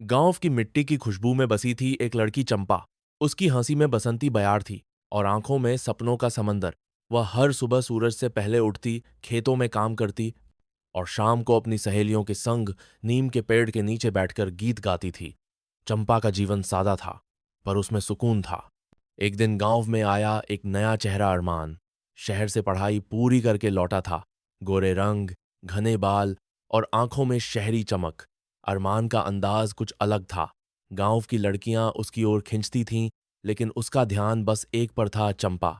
गांव की मिट्टी की खुशबू में बसी थी एक लड़की चंपा। उसकी हंसी में बसंती बयार थी और आंखों में सपनों का समंदर। वह हर सुबह सूरज से पहले उठती, खेतों में काम करती और शाम को अपनी सहेलियों के संग नीम के पेड़ के नीचे बैठकर गीत गाती थी। चंपा का जीवन सादा था, पर उसमें सुकून था। एक दिन गांव में आया एक नया चेहरा, अरमान। शहर से पढ़ाई पूरी करके लौटा था। गोरे रंग, घने बाल और आंखों में शहरी चमक। अरमान का अंदाज कुछ अलग था। गांव की लड़कियां उसकी ओर खिंचती थीं, लेकिन उसका ध्यान बस एक पर था, चंपा।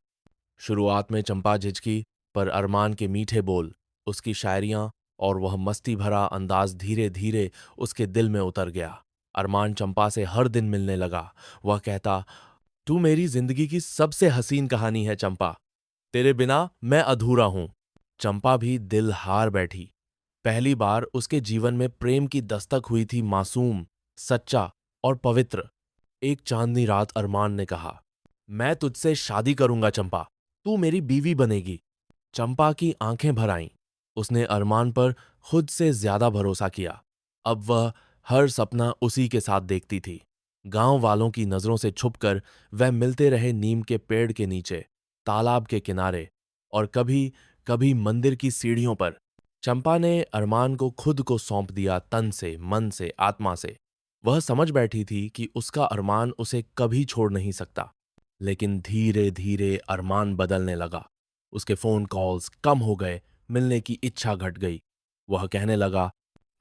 शुरुआत में चंपा झिझकी, पर अरमान के मीठे बोल, उसकी शायरियां और वह मस्ती भरा अंदाज धीरे धीरे उसके दिल में उतर गया। अरमान चंपा से हर दिन मिलने लगा। वह कहता, तू मेरी जिंदगी की सबसे हसीन कहानी है चंपा। तेरे बिना मैं अधूरा हूं। चंपा भी दिल हार बैठी। पहली बार उसके जीवन में प्रेम की दस्तक हुई थी, मासूम, सच्चा और पवित्र। एक चांदनी रात अरमान ने कहा, मैं तुझसे शादी करूंगा चंपा, तू मेरी बीवी बनेगी। चंपा की आंखें भर आईं। उसने अरमान पर खुद से ज्यादा भरोसा किया। अब वह हर सपना उसी के साथ देखती थी। गांव वालों की नजरों से छुपकर वह मिलते रहे नीम के पेड़ के नीचे, तालाब के किनारे और कभी कभी मंदिर की सीढ़ियों पर। चंपा ने अरमान को खुद को सौंप दिया, तन से, मन से, आत्मा से। वह समझ बैठी थी कि उसका अरमान उसे कभी छोड़ नहीं सकता। लेकिन धीरे धीरे अरमान बदलने लगा। उसके फोन कॉल्स कम हो गए, मिलने की इच्छा घट गई। वह कहने लगा,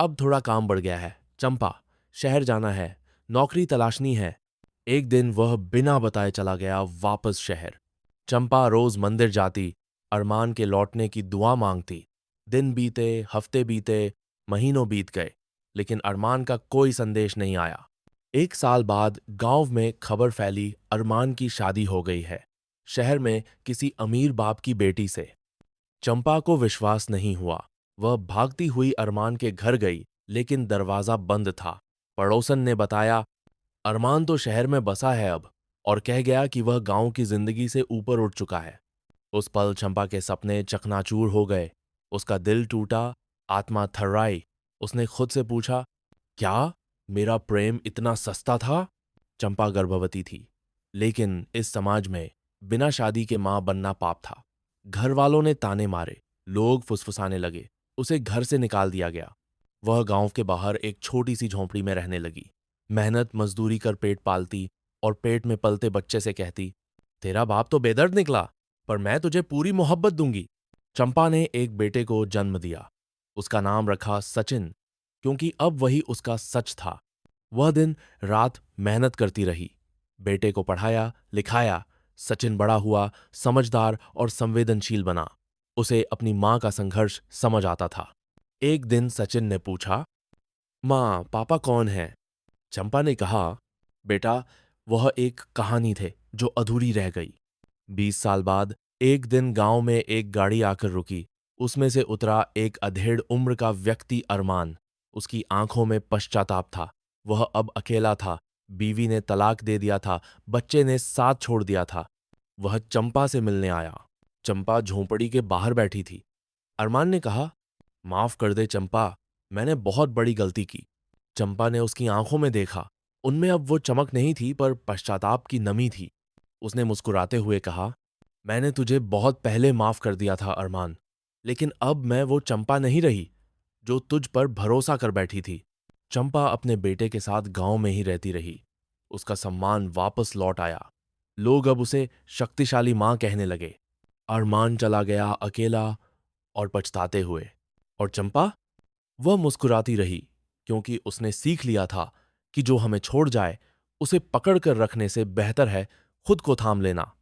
अब थोड़ा काम बढ़ गया है चंपा, शहर जाना है, नौकरी तलाशनी है। एक दिन वह बिना बताए चला गया वापस शहर। चंपा रोज मंदिर जाती, अरमान के लौटने की दुआ मांगती। दिन बीते, हफ्ते बीते, महीनों बीत गए, लेकिन अरमान का कोई संदेश नहीं आया। एक साल बाद गांव में खबर फैली, अरमान की शादी हो गई है, शहर में किसी अमीर बाप की बेटी से। चंपा को विश्वास नहीं हुआ। वह भागती हुई अरमान के घर गई, लेकिन दरवाजा बंद था। पड़ोसन ने बताया, अरमान तो शहर में बसा है अब, और कह गया कि वह गांव की जिंदगी से ऊपर उठ चुका है। उस पल चंपा के सपने चकनाचूर हो गए। उसका दिल टूटा, आत्मा थर्राई। उसने खुद से पूछा, क्या मेरा प्रेम इतना सस्ता था? चंपा गर्भवती थी, लेकिन इस समाज में बिना शादी के मां बनना पाप था। घर वालों ने ताने मारे, लोग फुसफुसाने लगे। उसे घर से निकाल दिया गया। वह गांव के बाहर एक छोटी सी झोंपड़ी में रहने लगी। मेहनत मजदूरी कर पेट पालती और पेट में पलते बच्चे से कहती, तेरा बाप तो बेदर्द निकला, पर मैं तुझे पूरी मोहब्बत दूंगी। चंपा ने एक बेटे को जन्म दिया। उसका नाम रखा सचिन, क्योंकि अब वही उसका सच था। वह दिन रात मेहनत करती रही, बेटे को पढ़ाया लिखाया। सचिन बड़ा हुआ, समझदार और संवेदनशील बना। उसे अपनी मां का संघर्ष समझ आता था। एक दिन सचिन ने पूछा, मां, पापा कौन है? चंपा ने कहा, बेटा, वह एक कहानी थे जो अधूरी रह गई। 20 साल बाद एक दिन गांव में एक गाड़ी आकर रुकी। उसमें से उतरा एक अधेड़ उम्र का व्यक्ति, अरमान। उसकी आंखों में पश्चाताप था। वह अब अकेला था। बीवी ने तलाक दे दिया था, बच्चे ने साथ छोड़ दिया था। वह चंपा से मिलने आया। चंपा झोंपड़ी के बाहर बैठी थी। अरमान ने कहा, माफ कर दे चंपा, मैंने बहुत बड़ी गलती की। चंपा ने उसकी आंखों में देखा। उनमें अब वो चमक नहीं थी, पर पश्चाताप की नमी थी। उसने मुस्कुराते हुए कहा, मैंने तुझे बहुत पहले माफ कर दिया था अरमान, लेकिन अब मैं वो चंपा नहीं रही जो तुझ पर भरोसा कर बैठी थी। चंपा अपने बेटे के साथ गांव में ही रहती रही। उसका सम्मान वापस लौट आया। लोग अब उसे शक्तिशाली मां कहने लगे। अरमान चला गया अकेला और पछताते हुए। और चंपा, वह मुस्कुराती रही, क्योंकि उसने सीख लिया था कि जो हमें छोड़ जाए, उसे पकड़ कर रखने से बेहतर है खुद को थाम लेना।